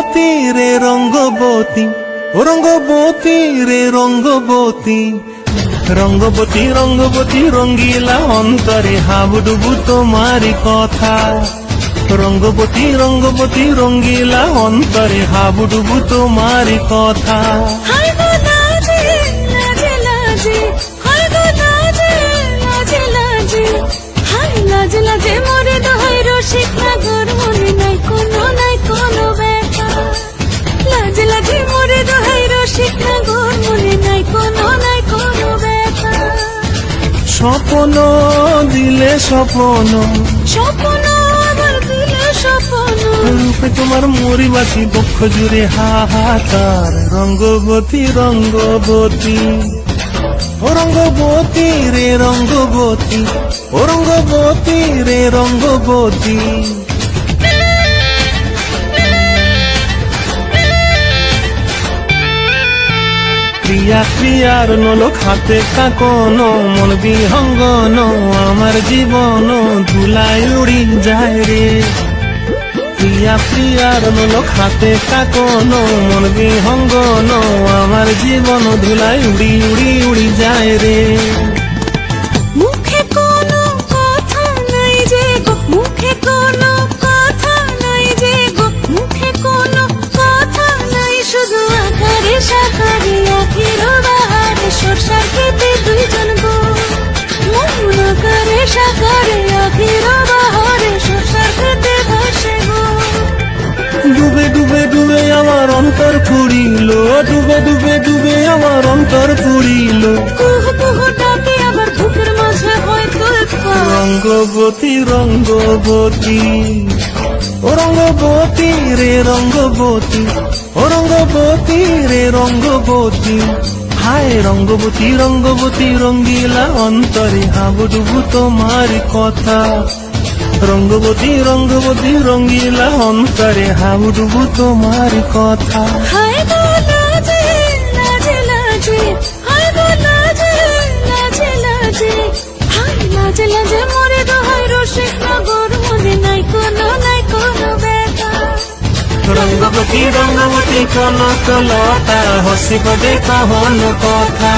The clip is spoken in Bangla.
রঙ্গবতী রে রঙ্গবতী, ও রঙ্গবতী রে রঙ্গবতী, রঙ্গবতী রঙ্গবতী রঙ্গিলা অন্তরে হাবুডুবু তোমারি কথা। রঙ্গবতী রঙ্গবতী রঙ্গিলা অন্তরে হাবুডুবু তোমারি কথা। হায় গো লাজে লাজে লাজে, হায় গো লাজে লাজে লাজে, হায় লাজে লাজে মোরে দোহাই রসিক নাগর মনে নাই কোনো ব্যথা। লাজে লাজে মোরে দোহাই রসিক নাগর মনে নাই কোনো ব্যথা। স্বপ্ন দিলে স্বপ্ন, স্বপ্ন আবার দিলে স্বপ্ন, রূপে তোমার মরিবাসী বক্ষ জুড়ে হাহাকার। রঙ্গবতী রঙ্গবতী, ও রঙ্গবতী রে রঙ্গবতী, ও রঙ্গবতী রে রঙ্গবতী। ক্রিয়া ক্রিয়ার নলক হাতে কাকন, মন বিহঙ্গন আমার জীবন ধুলায় উড়ি যায় রে। প্রিয়া প্রিয়ার নলক হাতে কাকন, মন বিহঙ্গন আমার জীবন ধুলায় উড়ি উড়ি উড়ি যায় রে। মুখে কোনো কথা নাই যে গো, মুখে কোনো কথা নাই যে গো, মুখে কোনো কথা নাই, শুধু আকারে সাকারে আখির বাহারে সরষার খেতে দুইজন গো। মন আকারে সাকারে আখির বাহারে সরষার খেতে ভাসে গো। ডুবে ডুবে ডুবে আমার অন্তর পুরিল, ডুবে ডুবে ডুবে আমার অন্তর পুরিল। কুহ কুহ ডাকে আবার বুকের মাঝে হয় তোলপাড়। রঙ্গবতী রঙ্গবতী, ও রঙ্গবতী রে রঙ্গবতী, ও রঙ্গবতী রে রঙ্গবতী। হায় রঙ্গবতী রঙ্গবতী রঙ্গিলা অন্তরে হাবুডুবু তোমার কথা। রঙ্গবতী রঙ্গবতী রঙ্গিলা অন্তরে হাবুডুবু তোমার কথা। হায় গো লাজে লাজে লাজে, হায় গো লাজে লাজে লাজে, হায় লাজে লাজে মোরে দোহাই রসিক নগর মনে নাই কোনো ব্যথা। রঙ্গবতী রঙ্গবতী কনক লতা, হসিব দে কহন কথা।